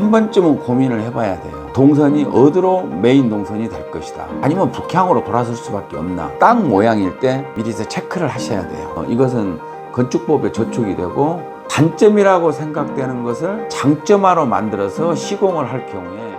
한 번쯤은 고민을 해봐야 돼요. 동선이 어디로 메인 동선이 될 것이다. 아니면 북향으로 돌아설 수밖에 없나. 땅 모양일 때 미리서 체크를 하셔야 돼요. 이것은 건축법에 저촉이 되고 단점이라고 생각되는 것을 장점화로 만들어서 시공을 할 경우에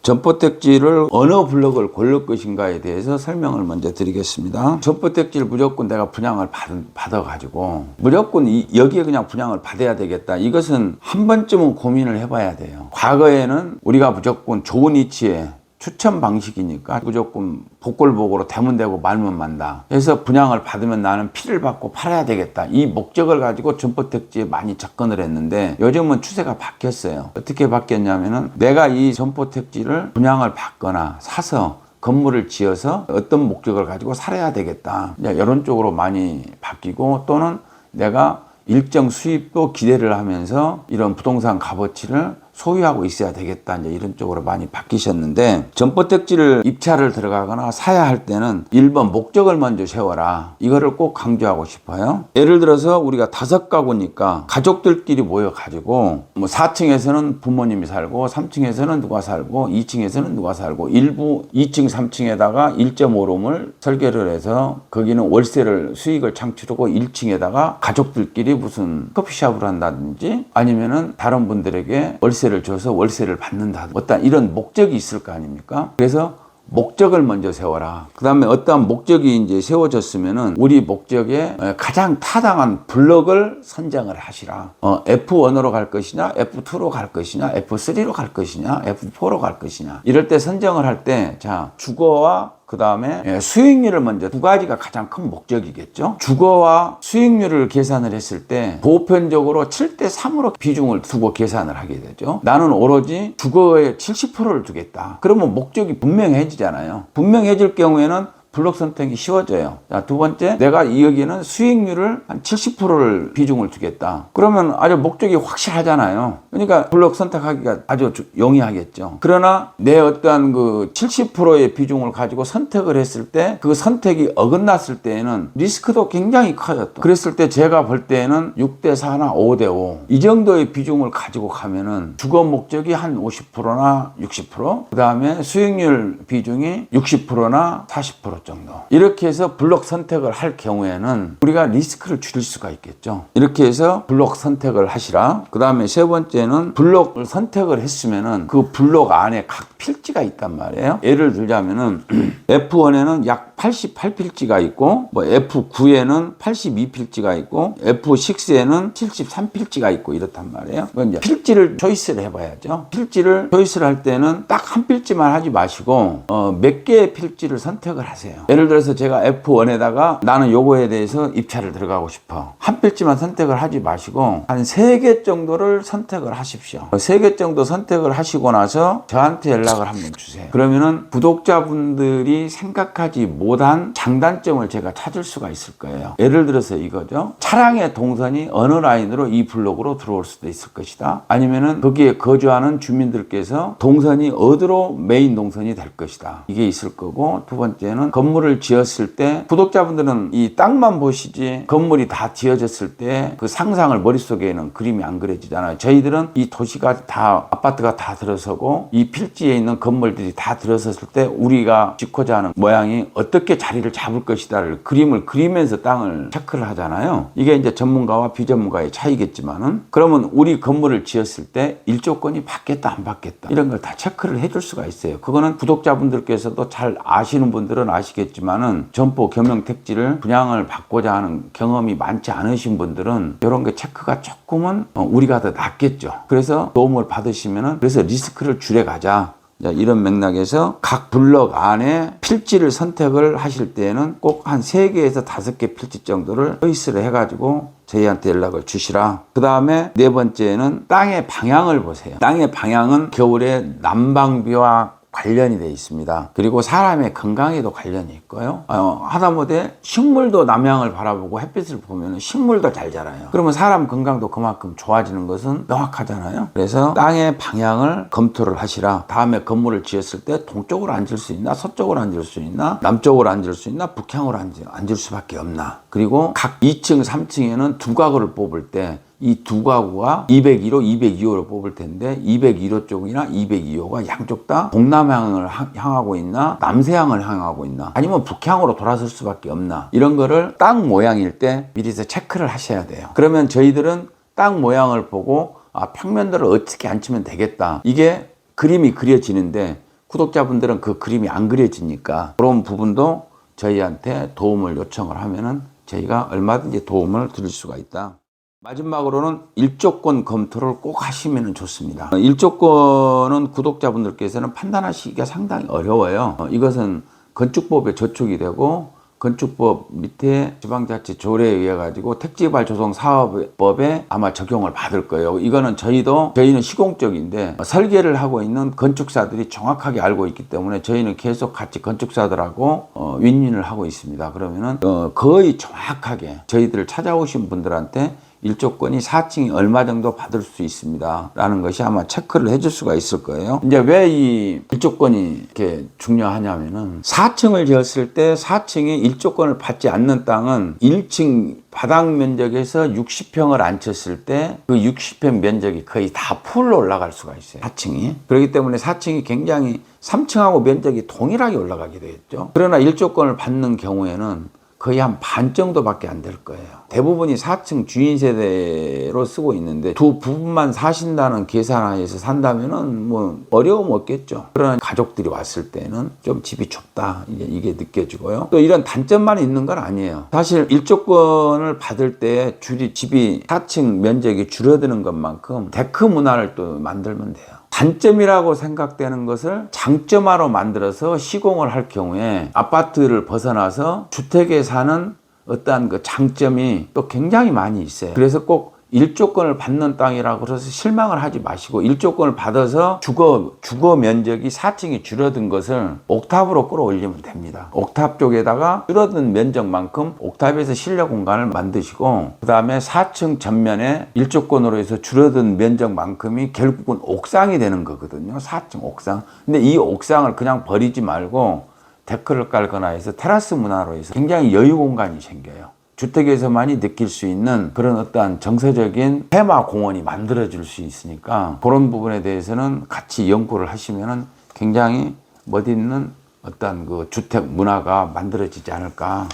전포택지를 어느 블럭을 고를 것인가에 대해서 설명을 먼저 드리겠습니다. 전포택지를 무조건 내가 분양을 받아가지고 무조건 여기에 그냥 분양을 받아야 되겠다. 이것은 한 번쯤은 고민을 해봐야 돼요. 과거에는 우리가 무조건 좋은 위치에 추천 방식이니까 무조건 복골복으로 되면 되고 말면 만다. 그래서 분양을 받으면 나는 피를 받고 팔아야 되겠다. 이 목적을 가지고 전포택지에 많이 접근을 했는데 요즘은 추세가 바뀌었어요. 어떻게 바뀌었냐면은 내가 이 전포택지를 분양을 받거나 사서 건물을 지어서 어떤 목적을 가지고 살아야 되겠다. 이런 쪽으로 많이 바뀌고 또는 내가 일정 수입도 기대를 하면서 이런 부동산 값어치를 소유하고 있어야 되겠다. 이제 이런 쪽으로 많이 바뀌셨는데 전포택지를 입찰을 들어가거나 사야 할 때는 1번 목적을 먼저 세워라. 이거를 꼭 강조하고 싶어요. 예를 들어서 우리가 5가구니까 가족들끼리 모여가지고 뭐 4층에서는 부모님이 살고 3층에서는 누가 살고 2층에서는 누가 살고 일부 2층 3층에다가 1.5룸을 설계를 해서 거기는 월세를 수익을 창출하고 1층에다가 가족들끼리 무슨 커피숍을 한다든지 아니면은 다른 분들에게 월세를 줘서 월세를 받는다. 어떤 이런 목적이 있을 거 아닙니까? 그래서 목적을 먼저 세워라. 그 다음에 어떠한 목적이 이제 세워졌으면은 우리 목적에 가장 타당한 블럭을 선정을 하시라. F1으로 갈 것이냐, F2로 갈 것이냐, F3로 갈 것이냐, F4로 갈 것이냐. 이럴 때 선정을 할 때, 자, 주거와 그 다음에 수익률을 먼저 두 가지가 가장 큰 목적이겠죠. 주거와 수익률을 계산을 했을 때 보편적으로 7대3으로 비중을 두고 계산을 하게 되죠. 나는 오로지 주거에 70%를 두겠다. 그러면 목적이 분명해지잖아요. 분명해질 경우에는 블록 선택이 쉬워져요. 자, 두 번째, 내가 여기는 수익률을 한 70%를 비중을 두겠다. 그러면 아주 목적이 확실하잖아요. 그러니까 블록 선택하기가 아주 용이하겠죠. 그러나 내 어떠한 그 70%의 비중을 가지고 선택을 했을 때 그 선택이 어긋났을 때에는 리스크도 굉장히 커요. 또. 그랬을 때 제가 볼 때에는 6대4나 5대5 이 정도의 비중을 가지고 가면은 주거 목적이 한 50%나 60%, 그 다음에 수익률 비중이 60%나 40% 정도. 이렇게 해서 블록 선택을 할 경우에는 우리가 리스크를 줄일 수가 있겠죠. 이렇게 해서 블록 선택을 하시라. 그 다음에 세 번째는 블록을 선택을 했으면은 그 블록 안에 각 필지가 있단 말이에요. 예를 들자면은 F1에는 약 88필지가 있고 뭐 F9에는 82필지가 있고 F6에는 73필지가 있고 이렇단 말이에요. 이제 필지를 초이스를 해봐야죠. 필지를 초이스를 할 때는 딱 한 필지만 하지 마시고 몇 개의 필지를 선택을 하세요. 예를 들어서 제가 F1에다가 나는 요거에 대해서 입찰을 들어가고 싶어. 한 필지만 선택을 하지 마시고 한 3개 정도를 선택을 하십시오. 3개 정도 선택을 하시고 나서 저한테 연락을 한번 주세요. 그러면은 구독자분들이 생각하지 못한 장단점을 제가 찾을 수가 있을 거예요. 예를 들어서 이거죠. 차량의 동선이 어느 라인으로 이 블록으로 들어올 수도 있을 것이다. 아니면은 거기에 거주하는 주민들께서 동선이 어디로 메인 동선이 될 것이다. 이게 있을 거고, 두 번째는 건물을 지었을 때 구독자분들은 이 땅만 보시지 건물이 다 지어졌을 때 그 상상을 머릿속에는 그림이 안 그려지잖아요. 저희들은 이 도시가 다 아파트가 다 들어서고 이 필지에 있는 건물들이 다 들어섰을 때 우리가 짓고자 하는 모양이 어떻게 자리를 잡을 것이다를 그림을 그리면서 땅을 체크를 하잖아요. 이게 이제 전문가와 비전문가의 차이겠지만은, 그러면 우리 건물을 지었을 때 일조권이 받겠다 안 받겠다 이런 걸 다 체크를 해줄 수가 있어요. 그거는 구독자분들께서도 잘 아시는 분들은 아시겠지만은 점포 겸용 택지를 분양을 받고자 하는 경험이 많지 않으신 분들은 이런 게 체크가 조금은 우리가 더 낫겠죠. 그래서 도움을 받으시면은 그래서 리스크를 줄여가자. 이런 맥락에서 각 블럭 안에 필지를 선택을 하실 때는 꼭 한 3개에서 5개 필지 정도를 초이스를 해가지고 저희한테 연락을 주시라. 그 다음에 네 번째는 땅의 방향을 보세요. 땅의 방향은 겨울에 난방비와 관련이 되어 있습니다. 그리고 사람의 건강에도 관련이 있고요. 하다못해 식물도 남향을 바라보고 햇빛을 보면 식물도 잘 자라요. 그러면 사람 건강도 그만큼 좋아지는 것은 명확하잖아요. 그래서 땅의 방향을 검토를 하시라. 다음에 건물을 지었을 때 동쪽으로 앉을 수 있나, 서쪽으로 앉을 수 있나, 남쪽으로 앉을 수 있나, 북향으로 앉을 수밖에 없나. 그리고 각 2층, 3층에는 두 가구를 뽑을 때 이 두 가구가 201호, 202호를 뽑을 텐데 201호 쪽이나 202호가 양쪽 다 동남향을 향하고 있나 남서향을 향하고 있나 아니면 북향으로 돌아설 수밖에 없나 이런 거를 땅 모양일 때 미리서 체크를 하셔야 돼요. 그러면 저희들은 땅 모양을 보고 평면도를 어떻게 앉히면 되겠다. 이게 그림이 그려지는데 구독자분들은 그 그림이 안 그려지니까 그런 부분도 저희한테 도움을 요청을 하면은 저희가 얼마든지 도움을 드릴 수가 있다. 마지막으로는 일조권 검토를 꼭 하시면 좋습니다. 일조권은 구독자분들께서는 판단하시기가 상당히 어려워요. 이것은 건축법에 저촉이 되고 건축법 밑에 지방자치 조례에 의해 가지고 택지개발 조성 사업법에 아마 적용을 받을 거예요. 이거는 저희는 시공적인데 설계를 하고 있는 건축사들이 정확하게 알고 있기 때문에 저희는 계속 같이 건축사들하고 윈윈을 하고 있습니다. 그러면은 거의 정확하게 저희들을 찾아오신 분들한테 일조권이 4층이 얼마 정도 받을 수 있습니다 라는 것이 아마 체크를 해줄 수가 있을 거예요. 이제 왜 이 일조권이 이렇게 중요하냐면은 4층을 지었을 때 4층이 일조권을 받지 않는 땅은 1층 바닥 면적에서 60평을 안 쳤을 때 그 60평 면적이 거의 다 풀로 올라갈 수가 있어요. 4층이. 그렇기 때문에 4층이 굉장히 3층하고 면적이 동일하게 올라가게 되겠죠. 그러나 일조권을 받는 경우에는 거의 한 반 정도밖에 안 될 거예요. 대부분이 4층 주인 세대로 쓰고 있는데 두 부분만 사신다는 계산하에서 산다면은 뭐 어려움 없겠죠. 그러나 가족들이 왔을 때는 좀 집이 좁다 이게 느껴지고요. 또 이런 단점만 있는 건 아니에요. 사실 일조권을 받을 때 집이 4층 면적이 줄어드는 것만큼 데크 문화를 또 만들면 돼요. 단점이라고 생각되는 것을 장점화로 만들어서 시공을 할 경우에 아파트를 벗어나서 주택에 사는 어떠한 그 장점이 또 굉장히 많이 있어요. 그래서 꼭 일조권을 받는 땅이라고 해서 실망을 하지 마시고 일조권을 받아서 주거 면적이 4층이 줄어든 것을 옥탑으로 끌어올리면 됩니다. 옥탑 쪽에다가 줄어든 면적만큼 옥탑에서 실내 공간을 만드시고 그 다음에 4층 전면에 일조권으로 해서 줄어든 면적만큼이 결국은 옥상이 되는 거거든요. 4층 옥상. 근데 이 옥상을 그냥 버리지 말고 데크를 깔거나 해서 테라스 문화로 해서 굉장히 여유 공간이 생겨요. 주택에서만이 느낄 수 있는 그런 어떠한 정서적인 테마 공원이 만들어질 수 있으니까 그런 부분에 대해서는 같이 연구를 하시면은 굉장히 멋있는 어떤 그 주택 문화가 만들어지지 않을까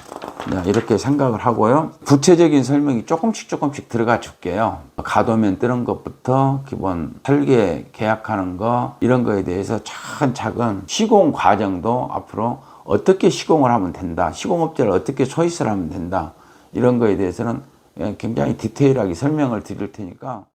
이렇게 생각을 하고요. 구체적인 설명이 조금씩 들어가 줄게요. 가도면 뜨는 것부터 기본 설계 계약하는 거 이런 거에 대해서 차근차근 시공 과정도 앞으로 어떻게 시공을 하면 된다. 시공업체를 어떻게 초이스를 하면 된다. 이런 거에 대해서는 굉장히 디테일하게 설명을 드릴 테니까